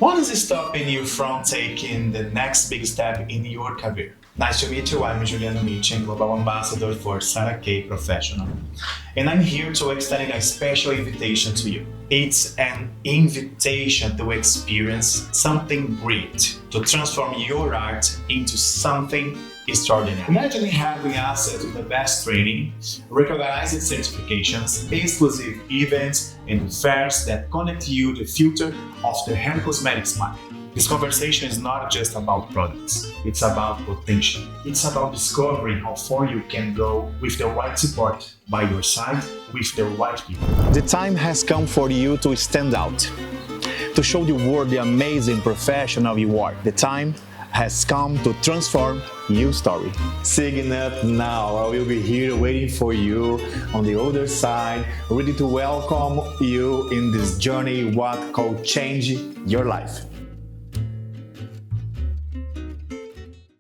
What is stopping you from taking the next big step in your career? Nice to meet you. I'm Juliano München, Global Ambassador for Sarah K Professional. And I'm here to extend a special invitation to you. It's an invitation to experience something great, to transform your art into something extraordinary. Imagine having access to the best training, recognized certifications, exclusive events, and fairs that connect you to the future of the hair cosmetics market. This conversation is not just about products, it's about potential. It's about discovering how far you can go with the right support by your side, with the right people. The time has come for you to stand out, to show the world the amazing professional you are. The time has come to transform your story. Sign up now. I will be here waiting for you on the other side, ready to welcome you in this journey what could change your life.